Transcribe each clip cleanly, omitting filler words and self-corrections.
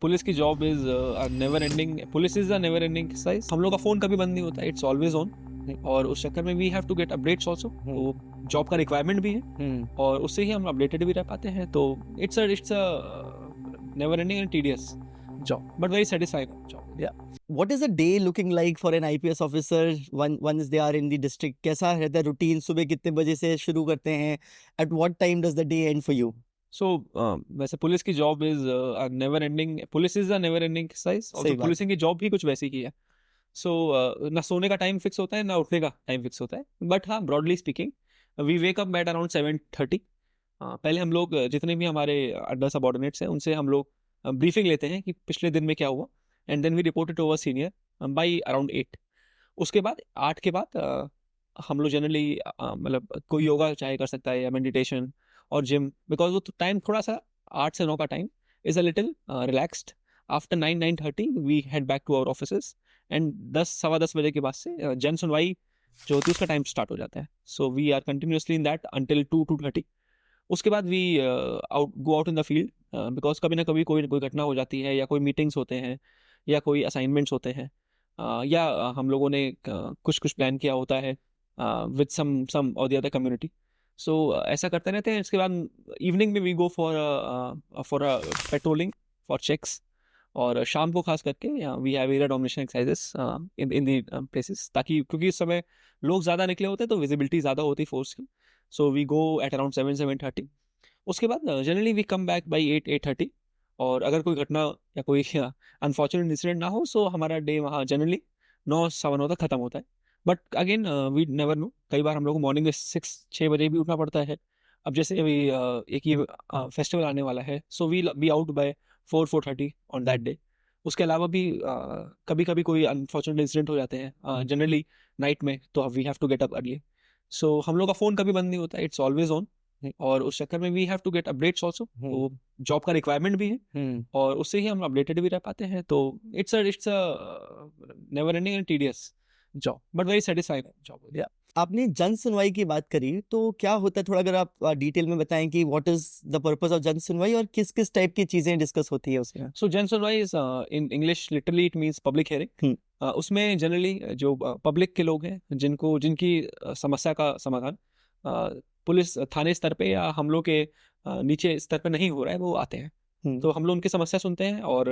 Police की job is never ending, police is a never ending exercise. हम लोग का फोन कभी बंद नहीं होता, इट्स ऑलवेज ऑन। और उस चक्कर में we have to get updates also, तो जॉब का रिक्वायरमेंट भी है और उससे ही हम अपडेटेड भी रह पाते हैं। तो it's a never ending and tedious job, but very satisfying job. Yeah. What is a day looking like for an IPS officer once they are in the district? कैसा रहता है रूटीन? सुबह कितने बजे से शुरू करते हैं? At what time does the day end for you? So वैसे पुलिस की job is never ending, police is a never ending exercise. और पुलिसिंग की जॉब भी कुछ वैसी की है। सो ना सोने का टाइम फिक्स होता है ना उठने का टाइम फिक्स होता है, बट हाँ broadly speaking we wake up at around 7:30। पहले हम लोग जितने भी हमारे अंडर सबऑर्डिनेट्स हैं उनसे हम लोग ब्रीफिंग लेते हैं कि पिछले दिन में क्या हुआ, and then we report to our senior by around 8। उसके बाद 8 के बाद हम लोग जनरली मतलब कोई योगा चाहे कर सकता है या मेडिटेशन और जिम, बिकॉज वो टाइम थोड़ा सा 8 से 9 का time is a little relaxed. After 9-9:30 we head back to our offices, and 10-10:15 बजे के बाद से जन सुनवाई जो होती है उसका टाइम स्टार्ट हो जाता है। So we are continuously in that until 2-2:30। उसके बाद we go out in the field, because कभी ना कभी कोई कोई घटना हो जाती है या कोई मीटिंग्स होते हैं या कोई असाइनमेंट्स होते हैं, या हम लोगों ने कुछ कुछ प्लान किया होता है विद सम और द अदर कम्युनिटी। सो ऐसा करते रहते हैं। इसके बाद इवनिंग में we go for patrolling for checks, और शाम को खास करके we have area domination exercises in the places, ताकि क्योंकि इस समय लोग ज़्यादा निकले होते हैं तो विजिबिलिटी ज़्यादा होती है फोर्स की। So we go at around 7-7:30। उसके बाद generally we come back by 8-8:30। और अगर कोई घटना या कोई अनफॉर्चुनेट इंसिडेंट ना हो, सो हमारा डे वहाँ जनरली 9-9 तक खत्म होता है। But again we never know, कई बार हम लोग को मॉर्निंग में 6-6 बजे भी उठना पड़ता है। अब जैसे अभी एक ये फेस्टिवल आने वाला है, so we be out by 4-4:30 on that day. उसके अलावा भी कभी कभी कोई अनफॉर्चुनेट इंसिडेंट हो जाते हैं जनरली नाइट में, तो we have to get up early. So हम लोग का फ़ोन कभी बंद नहीं होता, इट्स ऑलवेज ऑन। और उस चक्कर में we have to get updates also, तो जॉब का रिक्वायरमेंट भी है और उससे ही हम अपडेटेड भी रह पाते हैं। तो it's a never ending and tedious job, but very satisfying job. आपने जन सुनवाई की बात करी, तो क्या होता है थोड़ा अगर आप डिटेल में बताएं कि what is the purpose of जन सुनवाई और किस किस टाइप की चीजें डिस्कस होती है उसमें? सो जन सुनवाई is in English literally it means public hearing. उसमें जनरली जो पब्लिक के लोग हैं जिनकी समस्या का समाधान पुलिस थाने स्तर पे या हम लोग के नीचे स्तर पे नहीं हो रहा है, वो आते हैं। तो हम लोग उनकी समस्या सुनते हैं और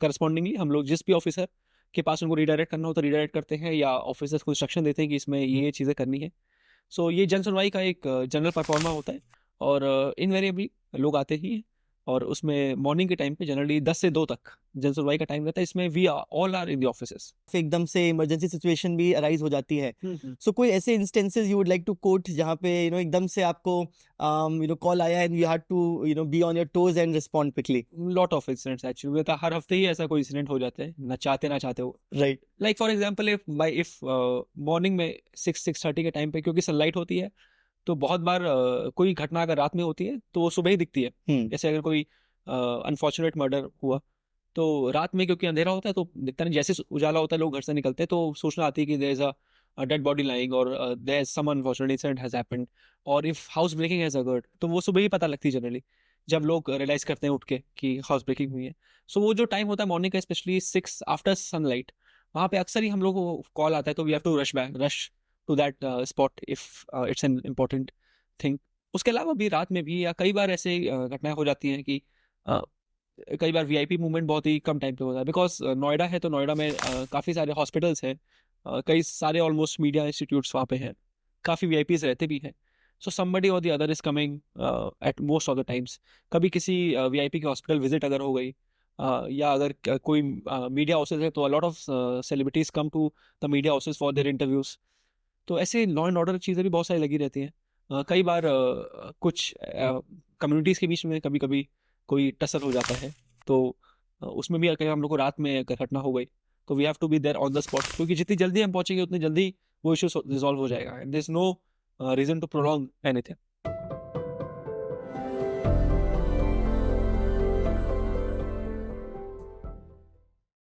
करस्पॉन्डिंगली हम लोग जिस भी ऑफिसर के पास उनको रिडायरेक्ट करना हो तो रिडायरेक्ट करते हैं, या ऑफिसर्स को इंस्ट्रक्शन देते हैं कि इसमें ये चीज़ें करनी है। सो ये जन सुनवाई का एक जनरल परफॉर्मा होता है और इनवेरिएबली लोग आते ही हैं। और उसमें मॉर्निंग के टाइम पे जनरली 10 से 2 तक जन सुनवाई का टाइम रहता है। इसमें we all are in the offices. एकदम से इमरजेंसी सिचुएशन भी अराइज हो जाती है, सो कोई ऐसे instances you would like to quote जहाँ पे एकदम से आपको कॉल आया and you had to be on your toes and respond quickly? Lot of incidents actually, हर हफ्ते ही ऐसा कोई इंसिडेंट हो जाता है, ना चाहते हो। Right. Like for example if morning में 6-6:30 के टाइम पे क्योंकि सनलाइट होती है, तो बहुत बार कोई घटना अगर रात में होती है तो वो सुबह ही दिखती है। जैसे अगर कोई अनफॉर्चुनेट मर्डर हुआ तो रात में क्योंकि अंधेरा होता है तो दिखता नहीं, जैसे उजाला होता है लोग घर से निकलते हैं तो सूचना आती है कि there is a dead body lying और there is some unfortunate incident has happened. और if house breaking has occurred तो वो सुबह ही पता लगती है जनरली, जब लोग रियलाइज करते हैं उठ के कि हाउस ब्रेकिंग हुई है। सो वो जो टाइम होता है मॉर्निंग का, स्पेशली 6 आफ्टर सनलाइट, वहाँ पे अक्सर ही हम लोग को कॉल आता है, तो we have to rush to that spot if it's an important thing. उसके अलावा भी रात में भी या कई बार ऐसे घटनाएं हो जाती हैं कि कई बार वीआईपी मूवमेंट बहुत ही कम टाइम पे होता है, बिकॉज नोएडा है तो नोएडा में काफ़ी सारे हॉस्पिटल्स हैं, कई सारे ऑलमोस्ट मीडिया इंस्टीट्यूट्स वहाँ पे हैं, काफ़ी वीआईपीज रहते भी हैं। सो समबडी और the other is coming at most of the times. कभी किसी वीआईपी के हॉस्पिटल विजिट अगर हो गई, या अगर कोई मीडिया हाउसेज है तो a lot of celebrities come to the media houses for their interviews. तो ऐसे लॉ एंड ऑर्डर चीज़ें भी बहुत सारी लगी रहती हैं। कई बार कुछ कम्युनिटीज़ के बीच में कभी कभी कोई टसल हो जाता है, तो उसमें भी अगर हम लोग को रात में अगर घटना हो गई तो we have to be there on the spot, क्योंकि जितनी जल्दी हम पहुंचेंगे उतनी जल्दी वो इशू रिजॉल्व हो जाएगा, and there is no reason to prolong anything.